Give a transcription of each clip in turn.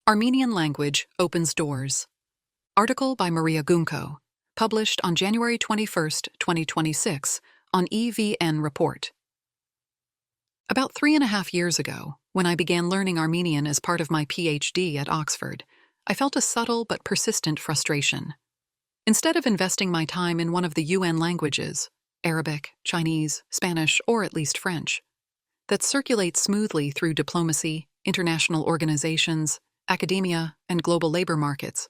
Armenian language opens doors. Article by Maria Gunko, published on January 21, 2026, on EVN Report. About 3.5 years ago, when I began learning Armenian as part of my PhD at Oxford, I felt a subtle but persistent frustration. Instead of investing my time in one of the UN languages, Arabic, Chinese, Spanish, or at least French, that circulates smoothly through diplomacy, international organizations, academia, and global labor markets,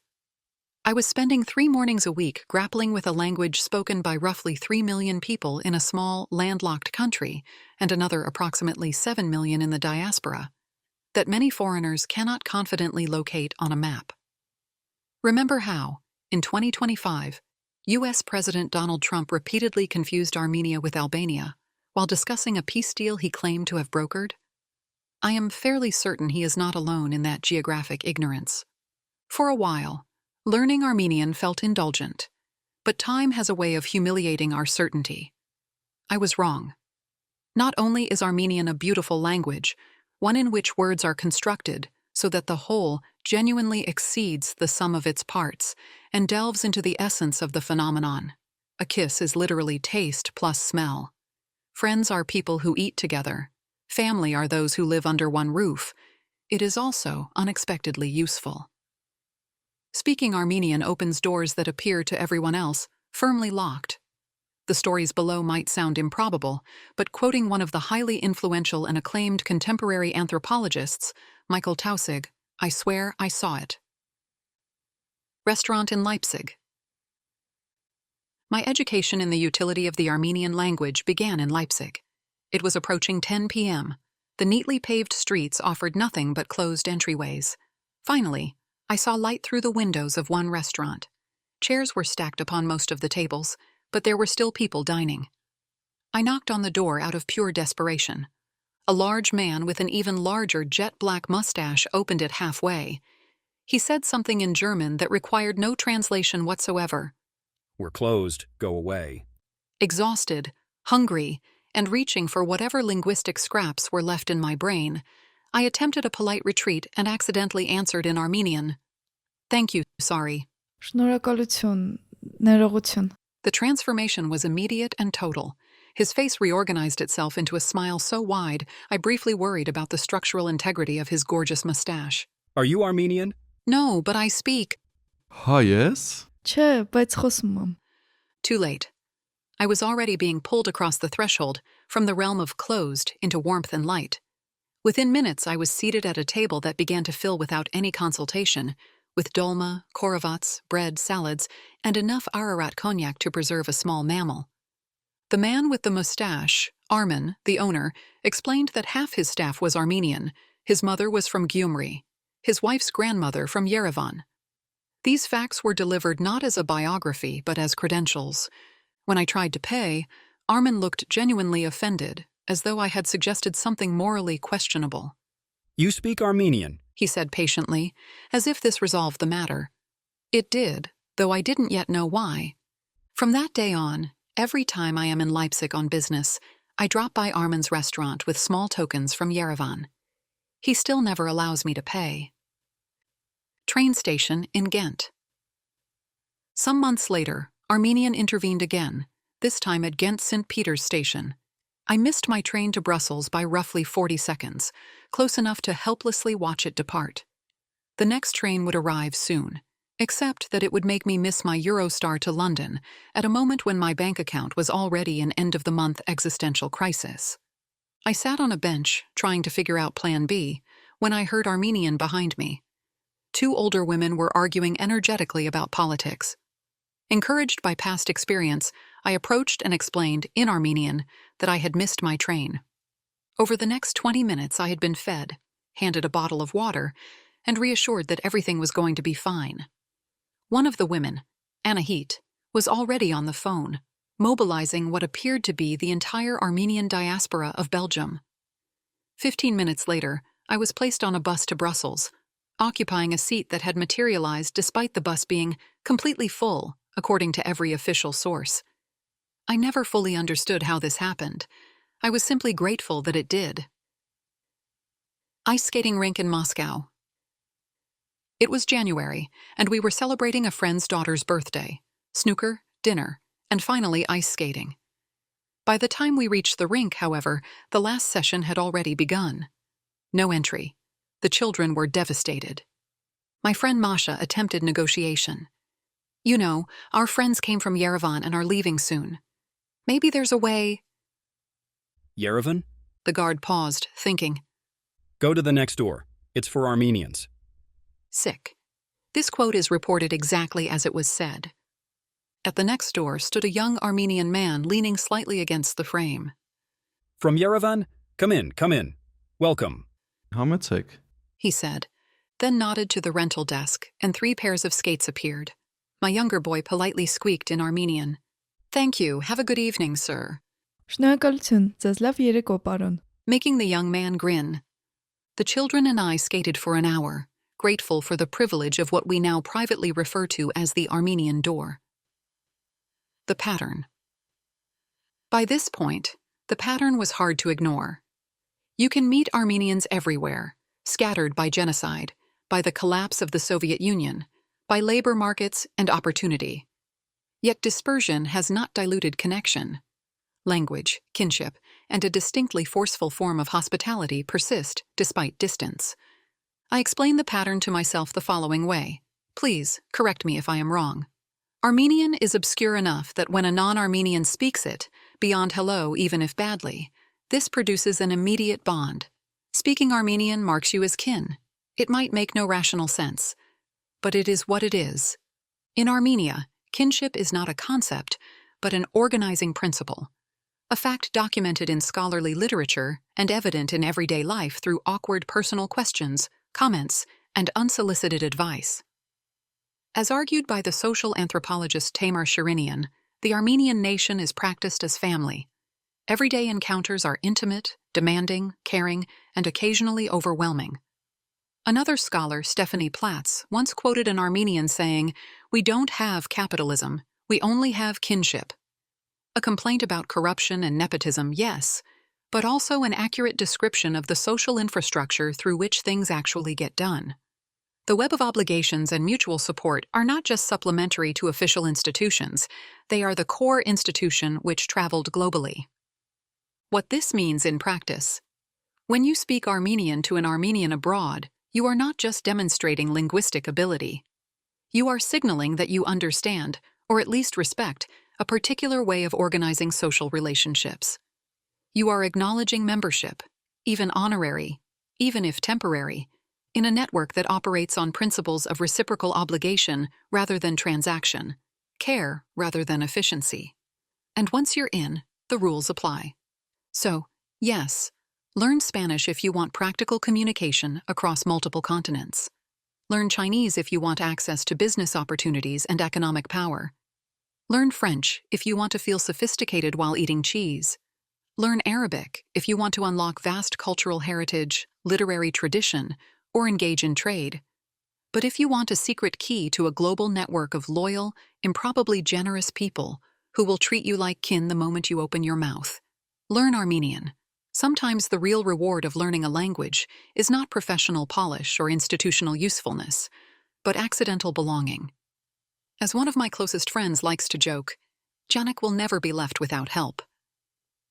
I was spending 3 mornings a week grappling with a language spoken by roughly 3 million people in a small, landlocked country and another approximately 7 million in the diaspora that many foreigners cannot confidently locate on a map. Remember how, in 2025, U.S. President Donald Trump repeatedly confused Armenia with Albania while discussing a peace deal he claimed to have brokered? I am fairly certain he is not alone in that geographic ignorance. For a while, learning Armenian felt indulgent, but time has a way of humiliating our certainty. I was wrong. Not only is Armenian a beautiful language, one in which words are constructed so that the whole genuinely exceeds the sum of its parts and delves into the essence of the phenomenon. A kiss is literally taste plus smell. Friends are people who eat together. Family are those who live under one roof. It is also unexpectedly useful. Speaking Armenian opens doors that appear to everyone else firmly locked. The stories below might sound improbable, but quoting one of the highly influential and acclaimed contemporary anthropologists, Michael Tausig, I swear I saw it. Restaurant in Leipzig. My education in the utility of the Armenian language began in Leipzig. It was approaching 10 p.m. The neatly paved streets offered nothing but closed entryways. Finally, I saw light through the windows of one restaurant. Chairs were stacked upon most of the tables, but there were still people dining. I knocked on the door out of pure desperation. A large man with an even larger jet-black mustache opened it halfway. He said something in German that required no translation whatsoever. "We're closed. Go away." Exhausted, hungry, and reaching for whatever linguistic scraps were left in my brain, I attempted a polite retreat and accidentally answered in Armenian. Thank you, sorry. Շնորհակալություն, ներողություն. The transformation was immediate and total. His face reorganized itself into a smile so wide, I briefly worried about the structural integrity of his gorgeous mustache. Are you Armenian? No, but I speak. Hi, yes? Չէ, բայց խոսում եմ. Too late. I was already being pulled across the threshold, from the realm of closed into warmth and light. Within minutes, I was seated at a table that began to fill without any consultation, with dolma, korovats, bread, salads, and enough Ararat cognac to preserve a small mammal. The man with the mustache, Armen, the owner, explained that half his staff was Armenian, his mother was from Gyumri, his wife's grandmother from Yerevan. These facts were delivered not as a biography, but as credentials. When I tried to pay, Armen looked genuinely offended, as though I had suggested something morally questionable. You speak Armenian? He said patiently, as if this resolved the matter. It did, though I didn't yet know why. From that day on, every time I am in Leipzig on business, I drop by Armen's restaurant with small tokens from Yerevan. He still never allows me to pay. Train station in Ghent. Some months later, Armenian intervened again, this time at Ghent St. Peter's station. I missed my train to Brussels by roughly 40 seconds, close enough to helplessly watch it depart. The next train would arrive soon, except that it would make me miss my Eurostar to London at a moment when my bank account was already in end-of-the-month existential crisis. I sat on a bench, trying to figure out Plan B, when I heard Armenian behind me. 2 older women were arguing energetically about politics. Encouraged by past experience, I approached and explained, in Armenian, that I had missed my train. Over the next 20 minutes I had been fed, handed a bottle of water, and reassured that everything was going to be fine. One of the women, Anahit, was already on the phone, mobilizing what appeared to be the entire Armenian diaspora of Belgium. 15 minutes later, I was placed on a bus to Brussels, occupying a seat that had materialized despite the bus being completely full, according to every official source. I never fully understood how this happened. I was simply grateful that it did. Ice skating rink in Moscow. It was January, and we were celebrating a friend's daughter's birthday. Snooker, dinner, and finally ice skating. By the time we reached the rink, however, the last session had already begun. No entry. The children were devastated. My friend Masha attempted negotiation. You know, our friends came from Yerevan and are leaving soon. Maybe there's a way. Yerevan? The guard paused, thinking. Go to the next door. It's for Armenians. Sick. This quote is reported exactly as it was said. At the next door stood a young Armenian man leaning slightly against the frame. From Yerevan? Come in, come in. Welcome. Hametsek. He said, then nodded to the rental desk, and 3 pairs of skates appeared. My younger boy politely squeaked in Armenian. Thank you, have a good evening, sir. Շնորհակալություն, ձեզ լավ երեկո, պարոն. Making the young man grin. The children and I skated for an hour, grateful for the privilege of what we now privately refer to as the Armenian door. The pattern. By this point, the pattern was hard to ignore. You can meet Armenians everywhere, scattered by genocide, by the collapse of the Soviet Union, by labor markets and opportunity. Yet dispersion has not diluted connection. Language, kinship, and a distinctly forceful form of hospitality persist despite distance. I explain the pattern to myself the following way. Please, correct me if I am wrong. Armenian is obscure enough that when a non-Armenian speaks it, beyond hello even if badly, this produces an immediate bond. Speaking Armenian marks you as kin. It might make no rational sense, but it is what it is. In Armenia, kinship is not a concept, but an organizing principle. A fact documented in scholarly literature and evident in everyday life through awkward personal questions, comments, and unsolicited advice. As argued by the social anthropologist Tamer Shirinian, the Armenian nation is practiced as family. Everyday encounters are intimate, demanding, caring, and occasionally overwhelming. Another scholar, Stephanie Platz, once quoted an Armenian saying, "We don't have capitalism, we only have kinship." A complaint about corruption and nepotism, yes, but also an accurate description of the social infrastructure through which things actually get done. The web of obligations and mutual support are not just supplementary to official institutions, they are the core institution which traveled globally. What this means in practice. When you speak Armenian to an Armenian abroad, you are not just demonstrating linguistic ability. You are signaling that you understand, or at least respect, a particular way of organizing social relationships. You are acknowledging membership, even honorary, even if temporary, in a network that operates on principles of reciprocal obligation rather than transaction, care rather than efficiency. And once you're in, the rules apply. So, yes, learn Spanish if you want practical communication across multiple continents. Learn Chinese if you want access to business opportunities and economic power. Learn French if you want to feel sophisticated while eating cheese. Learn Arabic if you want to unlock vast cultural heritage, literary tradition, or engage in trade. But if you want a secret key to a global network of loyal, improbably generous people who will treat you like kin the moment you open your mouth, learn Armenian. Sometimes the real reward of learning a language is not professional polish or institutional usefulness, but accidental belonging. As one of my closest friends likes to joke, Janek will never be left without help.